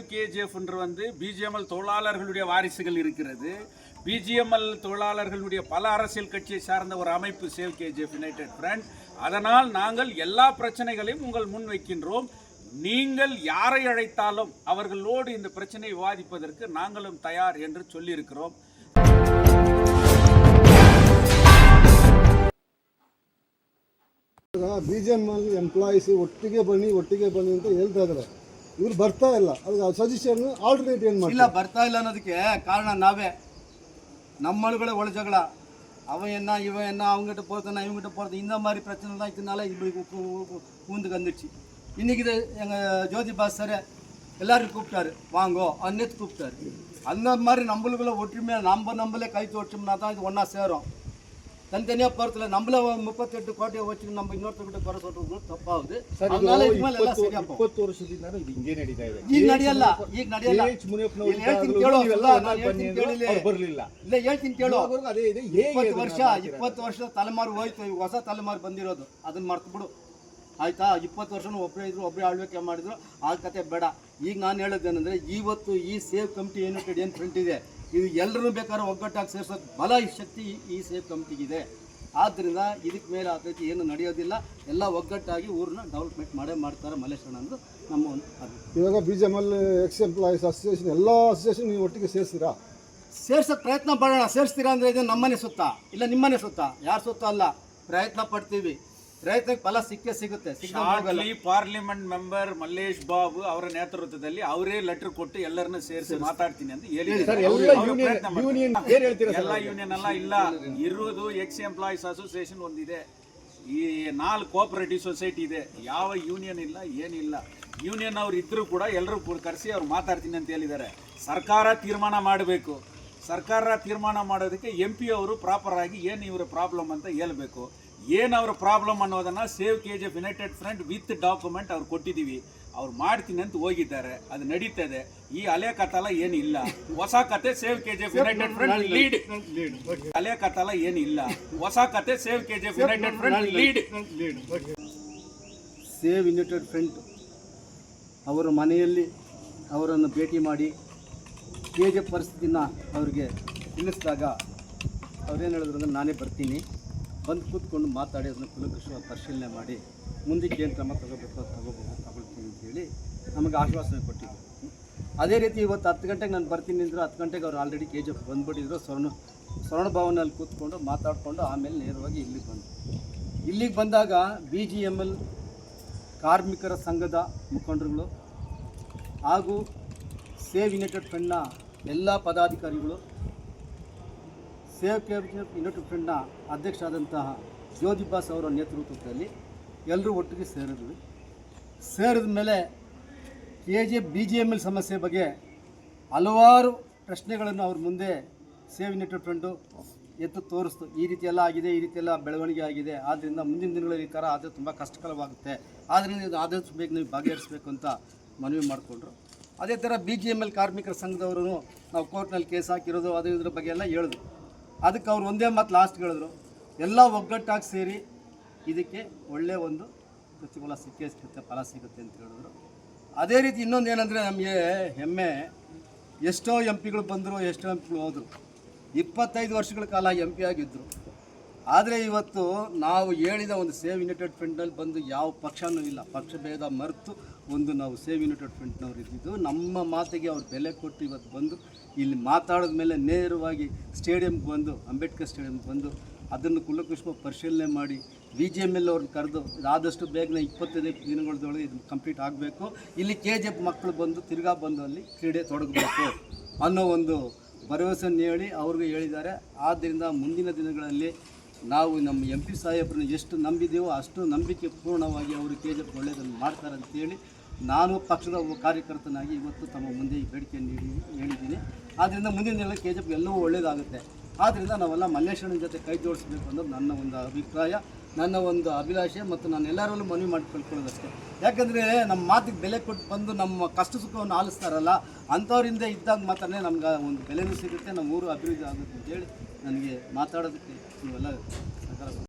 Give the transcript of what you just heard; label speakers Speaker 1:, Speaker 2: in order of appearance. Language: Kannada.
Speaker 1: சேவ் கேஜிஎஃப் என்று பிஜிஎம்எல் தொழிலாளர்களுடைய வாரிசுகள் இருக்கிறது. பிஜிஎம்எல் தொழிலாளர்களுடைய பல அரசியல் கட்சியை சார்ந்த ஒரு அமைப்பு சேவ் கேஜிஎஃப் யுனைடெட் ஃப்ரண்ட். அதனால் நாங்கள் எல்லா பிரச்சனைகளையும் உங்கள் முன் வைக்கின்றோம். நீங்கள் யாரை அழைத்தாலும் அவர்களோடு இந்த பிரச்சனையை விவாதிப்பதற்கு நாங்களும் தயார் என்று சொல்லியிருக்கிறோம்.
Speaker 2: ಬಿಜಿಎಂಎಲ್ ಎಂಪ್ಲಾಯೀಸ್ ಒಟ್ಟಿಗೆ ಬನ್ನಿ ಅಂತ ಹೇಳ್ತಾ ಇದ್ದಾರೆ. ಇವ್ರು ಬರ್ತಾ ಇಲ್ಲ. ಅದಕ್ಕೆ ಸಜೆಷನ್ ಆಲ್ಟರ್ನೇಟ್ ಏನು ಮಾಡಿ
Speaker 3: ಇಲ್ಲ, ಬರ್ತಾ ಇಲ್ಲ ಅನ್ನೋದಕ್ಕೆ ಕಾರಣ ನಾವೇ. நம்மளுக்குள்ள ஒளி ஜಗಳ அவன் என்ன இவன் என்ன அவங்ககிட்ட போகிறதுனா இவங்ககிட்ட போகிறது இந்த மாதிரி பிரச்சனை தான் இதனால இப்படி பூந்துக்கு வந்துடுச்சு. இன்றைக்கி இது எங்கள் ஜோதி பாஸ் சார் எல்லோரும் கூப்பிட்டாரு, வாங்கோ அன்னத்து கூப்பிட்டாரு. அந்த மாதிரி நம்மளுக்குள்ள ஒற்றுமையாக நம்மளே கை தோற்றோம்னா தான் இது ஒன்றா சேரும். தனித்தனியாக போகிறதுல நம்மள 38 கோட்டையை வச்சுட்டு நம்ம இன்னொருத்தர்கிட்ட குறை சொல்றது ತಪ್ಪಾகுது. ಅದனால ಇದ್ಮೇಲೆ ಎಲ್ಲ ಸರಿ ಆಗುತ್ತೆ.
Speaker 2: 20 ವರ್ಷದಿಂದ ಇದು ಹಿಂಗೆ ನಡೀತಾ ಇದೆ.
Speaker 3: ಈಗ ನಡೆಯಲ್ಲ. ಹೇಳ್ತೀನಿ ಕೇಳು.
Speaker 2: ಬರಲಿಲ್ಲ.
Speaker 3: ಇಲ್ಲ ಹೇಳ್ತೀನಿ ಕೇಳು. 20 ವರ್ಷದ ತಲೆಮಾರು ಹೋಯ್ತು. ಈಗ ಹೊಸ ತಲೆಮಾರು ಬಂದಿರೋದು. ಅದನ್ನ ಮರ್ತು ಬಿಡು ಆಯ್ತಾ. 20 ವರ್ಷನೂ ಒಬ್ಬರೇ ಇದ್ರು, ಒಬ್ಬರೇ ಆಳ್ವಿಕೆ ಮಾಡಿದ್ರು. ಆ ಕತೆ ಬೇಡ. ಈಗ ನಾನು ಹೇಳೋದೇನೆಂದರೆ, ಇವತ್ತು ಈ ಸೇವ್ ಕಮಿಟಿ ಯುನೈಟೆಡ್ ಏನು ಫ್ರಂಟ್ ಇದೆ, ಇದು ಎಲ್ಲರೂ ಬೇಕಾದ್ರೆ ಒಗ್ಗಟ್ಟಾಗಿ ಸೇರಿಸೋದು ಬಲ ಶಕ್ತಿ ಈ ಸೇವ್ ಕಮಿಟಿಗಿದೆ. ಆದ್ದರಿಂದ ಇದಕ್ಕೆ ಮೇಲೆ ಆಗೈತಿ ಏನು ನಡೆಯೋದಿಲ್ಲ. ಎಲ್ಲ ಒಗ್ಗಟ್ಟಾಗಿ ಊರನ್ನ ಡೆವಲಪ್ಮೆಂಟ್ ಮಾಡ್ತಾರೆ ಮಲ್ಲೇಶ್ವರ ಅಂದು ನಮ್ಮ ಒಂದು ಅಭಿಪ್ರಾಯ.
Speaker 2: ಇವಾಗ ಬಿಜಿಎಂಎಲ್ ಎಕ್ಸ್ ಎಂಪ್ಲಾಯೀಸ್ ಅಸೋಸಿಯೇಷನ್ ಎಲ್ಲ ಅಸೋಸಿಯೇಷನ್ ನೀವು ಒಟ್ಟಿಗೆ ಸೇರಿಸ್ತೀರಾ?
Speaker 3: ಸೇರ್ಸೋಕ್ಕೆ ಪ್ರಯತ್ನ ಪಡೋಣ. ಸೇರಿಸ್ತೀರಾ ಅಂದರೆ ಇದು ನಮ್ಮನೆ ಸುತ್ತ, ಇಲ್ಲ ನಿಮ್ಮನೆ ಸುತ್ತ, ಯಾರು ಸುತ್ತ ಅಲ್ಲ. ಪ್ರಯತ್ನ ಪಡ್ತೀವಿ. ಪ್ರಯತ್ನಕ್ಕೆ ಫಲ ಸಿಗುತ್ತೆ.
Speaker 1: ಪಾರ್ಲಿಮೆಂಟ್ ಮೆಂಬರ್ ಮಲ್ಲೇಶ್ ಬಾಬು ಅವರ ನೇತೃತ್ವದಲ್ಲಿ ಅವರೇ ಲೆಟರ್ ಕೊಟ್ಟು ಎಲ್ಲರನ್ನ ಸೇರಿಸಿ ಮಾತಾಡ್ತೀನಿ ಅಂತ ಹೇಳಿದ್ದಾರೆ. ಎಲ್ಲ ಯೂನಿಯನ್ ಅಲ್ಲ, ಇಲ್ಲ ಇರುವುದು ಎಕ್ಸ್ ಎಂಪ್ಲಾಯೀಸ್ ಅಸೋಸಿಯೇಷನ್ ಒಂದಿದೆ. ಈ 4 ಕೋಆಪರೇಟಿವ್ ಸೊಸೈಟಿ ಇದೆ. ಯಾವ ಯೂನಿಯನ್ ಇಲ್ಲ, ಏನಿಲ್ಲ. ಯೂನಿಯನ್ ಅವ್ರು ಇದ್ರೂ ಕೂಡ ಎಲ್ಲರೂ ಕರೆಸಿ ಅವ್ರು ಮಾತಾಡ್ತೀನಿ ಅಂತ ಹೇಳಿದ್ದಾರೆ. ಸರ್ಕಾರ ತೀರ್ಮಾನ ಮಾಡಬೇಕು. ಸರ್ಕಾರ ತೀರ್ಮಾನ ಮಾಡೋದಕ್ಕೆ MP ಅವರು ಪ್ರಾಪರ್ ಆಗಿ ಏನು ಇವರ ಪ್ರಾಬ್ಲಮ್ ಅಂತ ಹೇಳ್ಬೇಕು. ಏನು ಅವ್ರ ಪ್ರಾಬ್ಲಮ್ ಅನ್ನೋದನ್ನು save KGF United front with document ಅವ್ರು ಕೊಟ್ಟಿದ್ದೀವಿ. ಅವ್ರು ಮಾಡ್ತೀನಿ ಅಂತ ಹೋಗಿದ್ದಾರೆ. ಅದು ನಡೀತದೆ. ಈ ಹಳೆ ಕಥಲ ಏನಿಲ್ಲ, ಹೊಸ ಕತೆ save KGF United front lead. ಹಳೆ ಕಥಲ ಏನಿಲ್ಲ, ಹೊಸ ಕತೆ save KGF United front lead.
Speaker 3: Save United front ಅವರ ಮನೆಯಲ್ಲಿ ಅವರನ್ನು ಭೇಟಿ ಮಾಡಿ KGF ಪರಿಸ್ಥಿತಿನ ಅವ್ರಿಗೆ ತಿಳಿಸಿದಾಗ ಅವ್ರೇನು ಹೇಳಿದ್ರು ಅಂದರೆ, ನಾನೇ ಬರ್ತೀನಿ, ಬಂದು ಕೂತ್ಕೊಂಡು ಮಾತಾಡಿ ಅದನ್ನು ಕುಲಕುಷವಾಗಿ ಪರಿಶೀಲನೆ ಮಾಡಿ ಮುಂದಕ್ಕೆ ಏನು ಕ್ರಮ ತಗೊಳ್ತೀನಿ ಅಂತೇಳಿ ನಮಗೆ ಆಶ್ವಾಸನೆ ಕೊಟ್ಟಿದ್ದರು. ಅದೇ ರೀತಿ ಇವತ್ತು 10 ಗಂಟೆಗೆ ನಾನು ಬರ್ತೀನಿ ಅಂದರು. 10 ಗಂಟೆಗೆ ಅವ್ರು ಆಲ್ರೆಡಿ KGF ಬಂದುಬಿಟ್ಟಿದ್ರು. ಸ್ವರ್ಣ ಭವನಲ್ಲಿ ಕೂತ್ಕೊಂಡು ಮಾತಾಡಿಕೊಂಡು ಆಮೇಲೆ ನೇರವಾಗಿ ಇಲ್ಲಿಗೆ ಬಂದಾಗ BGML ಕಾರ್ಮಿಕರ ಸಂಘದ ಮುಖಂಡರುಗಳು ಹಾಗೂ ಸೇವ್ ಯುನೈಟೆಡ್ ಫ್ರಂಟ್ನ ಎಲ್ಲ ಪದಾಧಿಕಾರಿಗಳು, ಸೇವ್ KGF ಯುನೈಟೆಡ್ ಫ್ರಂಟ್ನ ಅಧ್ಯಕ್ಷರಾದಂತಹ ಜ್ಯೋತಿ ಬಾಸ್ ಅವರ ನೇತೃತ್ವದಲ್ಲಿ ಎಲ್ಲರೂ ಒಟ್ಟಿಗೆ ಸೇರಿದ ಮೇಲೆ KGF BGML ಸಮಸ್ಯೆ ಬಗ್ಗೆ ಹಲವಾರು ಪ್ರಶ್ನೆಗಳನ್ನು ಅವ್ರ ಮುಂದೆ ಸೇವ್ ಯುನೈಟೆಡ್ ಫ್ರಂಟು ಎತ್ತು ತೋರಿಸ್ತು. ಈ ರೀತಿ ಎಲ್ಲ ಆಗಿದೆ, ಈ ರೀತಿ ಎಲ್ಲ ಬೆಳವಣಿಗೆ ಆಗಿದೆ. ಆದ್ದರಿಂದ ಮುಂದಿನ ದಿನಗಳಲ್ಲಿ ಈ ಥರ ಆದರೆ ತುಂಬ ಕಷ್ಟಕರವಾಗುತ್ತೆ. ಆದ್ದರಿಂದ ಇದು ಆದಷ್ಟು ಬೇಗ ನೀವು ಭಾಗವಹಿಸಬೇಕು ಅಂತ ಮನವಿ ಮಾಡಿಕೊಂಡ್ರು. ಅದೇ ಥರ BGML ಕಾರ್ಮಿಕರ ಸಂಘದವರು ನಾವು ಕೋರ್ಟ್ನಲ್ಲಿ ಕೇಸ್ ಹಾಕಿರೋದು ಅದು ಇದ್ರ ಬಗ್ಗೆ ಎಲ್ಲ ಹೇಳಿದ್ರು. ಅದಕ್ಕೆ ಅವ್ರು ಒಂದೇ ಮಾತು ಲಾಸ್ಟ್ ಹೇಳಿದ್ರು, ಎಲ್ಲ ಒಗ್ಗಟ್ಟಾಗಿ ಸೇರಿ ಇದಕ್ಕೆ ಒಳ್ಳೆಯ ಒಂದು ಪ್ರತಿಫಲ ಸಿಗುತ್ತೆ, ಫಲ ಸಿಗುತ್ತೆ ಅಂತ ಹೇಳಿದ್ರು. ಅದೇ ರೀತಿ ಇನ್ನೊಂದು ಏನಂದರೆ, ನಮಗೆ ಹೆಮ್ಮೆ, ಎಷ್ಟೋ MP ಗಳು ಬಂದರು, ಎಷ್ಟೋ MP ಗಳು ಹೋದರು. 25 ವರ್ಷಗಳ ಕಾಲ MP ಆಗಿದ್ದರು. ಆದರೆ ಇವತ್ತು ನಾವು ಹೇಳಿದ ಒಂದು ಸೇವ್ ಯುನೈಟೆಡ್ ಫ್ರಂಟ್ನಲ್ಲಿ ಬಂದು ಯಾವ ಪಕ್ಷನೂ ಇಲ್ಲ, ಪಕ್ಷ ಭೇದ ಮರೆತು ನಾವು ಸೇವ್ ಯುನೈಟೆಡ್ ಫ್ರಂಟ್ನವ್ರು ಇದ್ದಿದ್ದು. ನಮ್ಮ ಮಾತಿಗೆ ಅವ್ರು ಬೆಲೆ ಕೊಟ್ಟು ಇವತ್ತು ಬಂದು ಇಲ್ಲಿ ಮಾತಾಡಿದ ಮೇಲೆ ನೇರವಾಗಿ ಸ್ಟೇಡಿಯಂಗೆ ಬಂದು, ಅಂಬೇಡ್ಕರ್ ಸ್ಟೇಡಿಯಂಗೆ ಬಂದು ಅದನ್ನು ಕುಲಕುಷವಾಗಿ ಪರಿಶೀಲನೆ ಮಾಡಿ BGML ಅವ್ರನ್ನ ಕರೆದು ಆದಷ್ಟು ಬೇಗನೆ 25 ದಿನಗಳದೊಳಗೆ ಇದು ಕಂಪ್ಲೀಟ್ ಆಗಬೇಕು. ಇಲ್ಲಿ KGF ಮಕ್ಕಳು ಬಂದು ತಿರ್ಗಾ ಬಂದು ಅಲ್ಲಿ ಕ್ರೀಡೆ ತೊಡಗಬೇಕು ಅನ್ನೋ ಒಂದು ಭರವಸೆಯನ್ನು ಹೇಳಿ ಅವ್ರಿಗೆ ಹೇಳಿದ್ದಾರೆ. ಆದ್ದರಿಂದ ಮುಂದಿನ ದಿನಗಳಲ್ಲಿ ನಾವು ನಮ್ಮ MP ಸಾಹೇಬ್ರನ್ನ ಎಷ್ಟು ನಂಬಿದ್ದೀವೋ ಅಷ್ಟು ನಂಬಿಕೆ ಪೂರ್ಣವಾಗಿ ಅವರು KGF ಒಳ್ಳೆಯದನ್ನು ಮಾಡ್ತಾರೆ ಅಂತೇಳಿ ನಾನು ಪಕ್ಷದ ಕಾರ್ಯಕರ್ತನಾಗಿ ಇವತ್ತು ತಮ್ಮ ಮುಂದೆ ಈ ಬೇಡಿಕೆಯನ್ನು ಹೇಳಿದ್ದೀನಿ. ಆದ್ದರಿಂದ ಮುಂದಿನ ದಿನ KGF ಎಲ್ಲವೂ ಒಳ್ಳೆಯದಾಗುತ್ತೆ. ಆದ್ದರಿಂದ ನಾವೆಲ್ಲ ಮಲ್ಲೇಶ್ವರನ ಜೊತೆ ಕೈ ಜೋಡಿಸಬೇಕು ಅನ್ನೋದು ನನ್ನ ಒಂದು ಅಭಿಪ್ರಾಯ, ನನ್ನ ಒಂದು ಅಭಿಲಾಷೆ. ಮತ್ತು ನಾನು ಎಲ್ಲರಲ್ಲೂ ಮನವಿ ಮಾಡಿ ಕಳ್ಕೊಳ್ಳೋದಷ್ಟೇ. ಯಾಕಂದರೆ ನಮ್ಮ ಮಾತಿಗೆ ಬೆಲೆ ಕೊಟ್ಟು ಬಂದು ನಮ್ಮ ಕಷ್ಟ ಸುಖವನ್ನು ಆಲಿಸ್ತಾರಲ್ಲ, ಅಂಥವರಿಂದ ಇದ್ದಾಗ ಮಾತ್ರ ನಮ್ಗೆ ಒಂದು ಬೆಲೆನೂ ಸಿಗುತ್ತೆ, ನಮ್ಮ ಊರು ಅಭಿವೃದ್ಧಿ ಆಗುತ್ತೆ ಅಂತೇಳಿ ನನಗೆ ಮಾತಾಡೋದಕ್ಕೆ ನೀವೆಲ್ಲ ಸಹಕಾರ